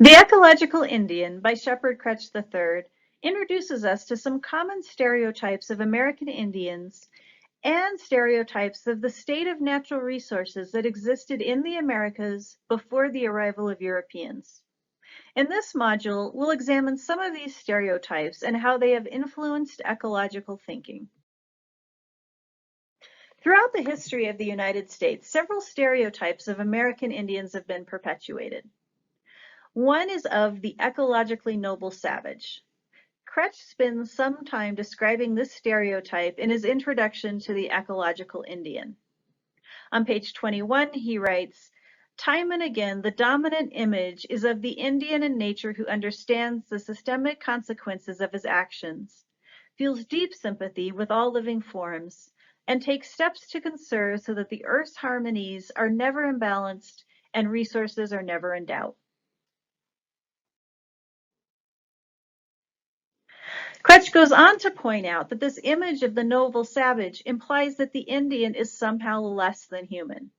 The Ecological Indian by Shepherd Crutch III introduces us to some common stereotypes of American Indians and stereotypes of the state of natural resources that existed in the Americas before the arrival of Europeans. In this module, we'll examine some of these stereotypes and how they have influenced ecological thinking. Throughout the history of the United States, several stereotypes of American Indians have been perpetuated. One is of the ecologically noble savage. Crutch spends some time describing this stereotype in his introduction to the Ecological Indian. On page 21, he writes, "Time and again, the dominant image is of the Indian in nature who understands the systemic consequences of his actions, feels deep sympathy with all living forms, and takes steps to conserve so that the earth's harmonies are never imbalanced and resources are never in doubt." Crutch goes on to point out that this image of the noble savage implies that the Indian is somehow less than human.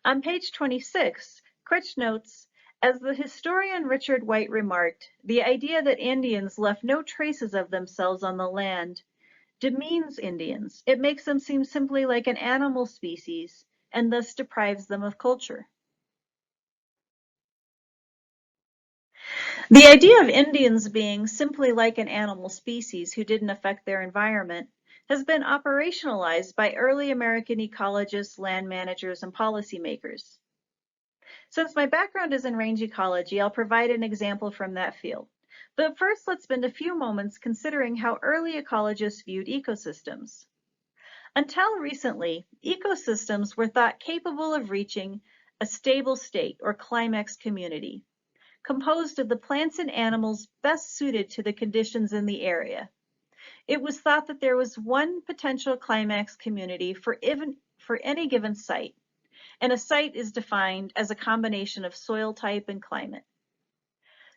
On page 26, Crutch notes, "As the historian Richard White remarked, the idea that Indians left no traces of themselves on the land demeans Indians. It makes them seem simply like an animal species and thus deprives them of culture." The idea of Indians being simply like an animal species who didn't affect their environment has been operationalized by early American ecologists, land managers, and policymakers. Since my background is in range ecology, I'll provide an example from that field. But first, let's spend a few moments considering how early ecologists viewed ecosystems. Until recently, ecosystems were thought capable of reaching a stable state or climax community, composed of the plants and animals best suited to the conditions in the area. It was thought that there was one potential climax community for any given site, and a site is defined as a combination of soil type and climate.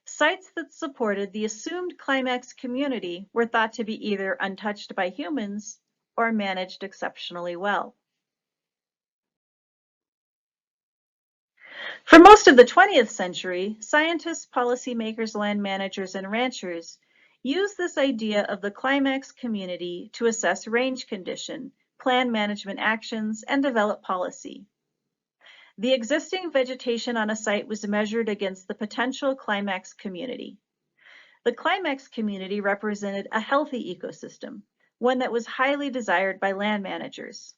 Sites that supported the assumed climax community were thought to be either untouched by humans or managed exceptionally well. For most of the 20th century, scientists, policymakers, land managers, and ranchers used this idea of the climax community to assess range condition, plan management actions, and develop policy. The existing vegetation on a site was measured against the potential climax community. The climax community represented a healthy ecosystem, one that was highly desired by land managers.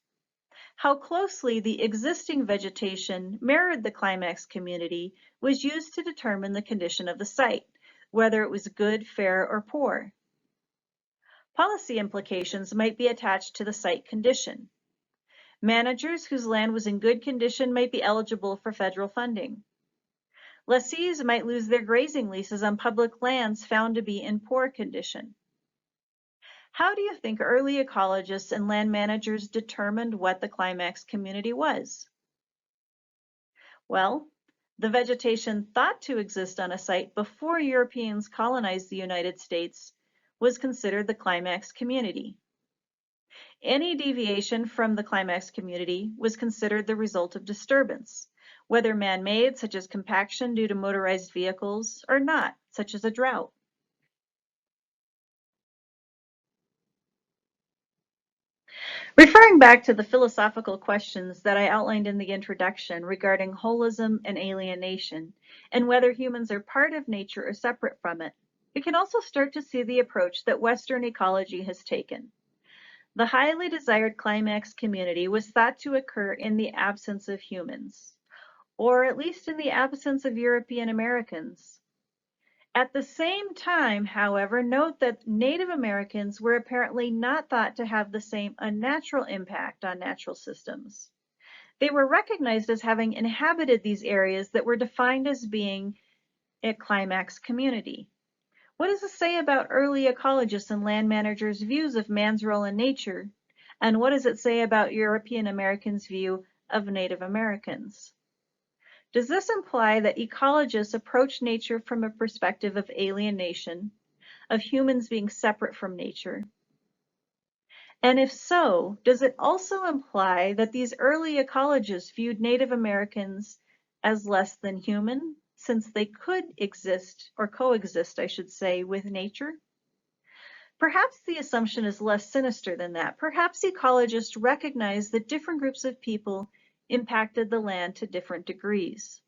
How closely the existing vegetation mirrored the climax community was used to determine the condition of the site, whether it was good, fair, or poor. Policy implications might be attached to the site condition. Managers whose land was in good condition might be eligible for federal funding. Lessees might lose their grazing leases on public lands found to be in poor condition. How do you think early ecologists and land managers determined what the climax community was? Well, the vegetation thought to exist on a site before Europeans colonized the United States was considered the climax community. Any deviation from the climax community was considered the result of disturbance, whether man-made, such as compaction due to motorized vehicles, or not, such as a drought. Referring back to the philosophical questions that I outlined in the introduction regarding holism and alienation, and whether humans are part of nature or separate from it, we can also start to see the approach that Western ecology has taken. The highly desired climax community was thought to occur in the absence of humans, or at least in the absence of European Americans. At the same time, however, note that Native Americans were apparently not thought to have the same unnatural impact on natural systems. They were recognized as having inhabited these areas that were defined as being a climax community. What does this say about early ecologists and land managers' views of man's role in nature? And what does it say about European Americans' view of Native Americans? Does this imply that ecologists approach nature from a perspective of alienation, of humans being separate from nature? And if so, does it also imply that these early ecologists viewed Native Americans as less than human, since they could exist, or coexist, I should say, with nature? Perhaps the assumption is less sinister than that. Perhaps ecologists recognize that different groups of people impacted the land to different degrees.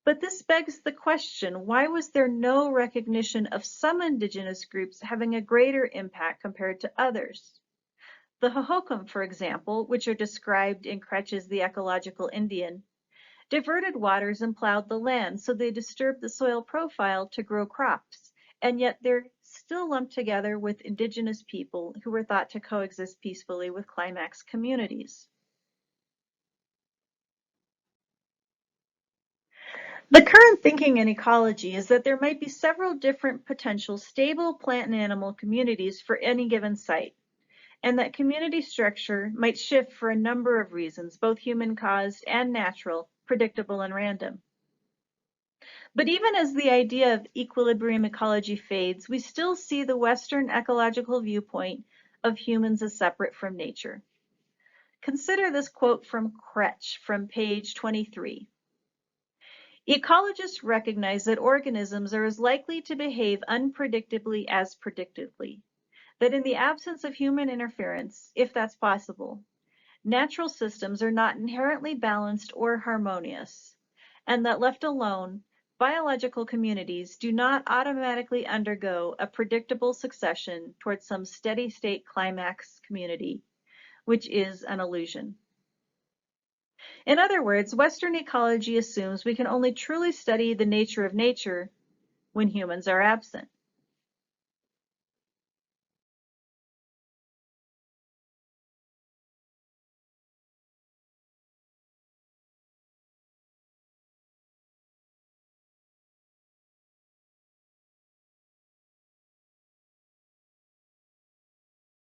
But this begs the question, why was there no recognition of some indigenous groups having a greater impact compared to others? The Hohokam, for example, which are described in Kretsch's The Ecological Indian, diverted waters and plowed the land, so they disturbed the soil profile to grow crops, and yet they're still lumped together with indigenous people who were thought to coexist peacefully with climax communities. The current thinking in ecology is that there might be several different potential stable plant and animal communities for any given site, and that community structure might shift for a number of reasons, both human-caused and natural, predictable and random. But even as the idea of equilibrium ecology fades, we still see the Western ecological viewpoint of humans as separate from nature. Consider this quote from Kretsch from page 23. Ecologists recognize that organisms are as likely to behave unpredictably as predictably, that in the absence of human interference, if that's possible, natural systems are not inherently balanced or harmonious, and that left alone, biological communities do not automatically undergo a predictable succession towards some steady state climax community, which is an illusion. In other words, Western ecology assumes we can only truly study the nature of nature when humans are absent.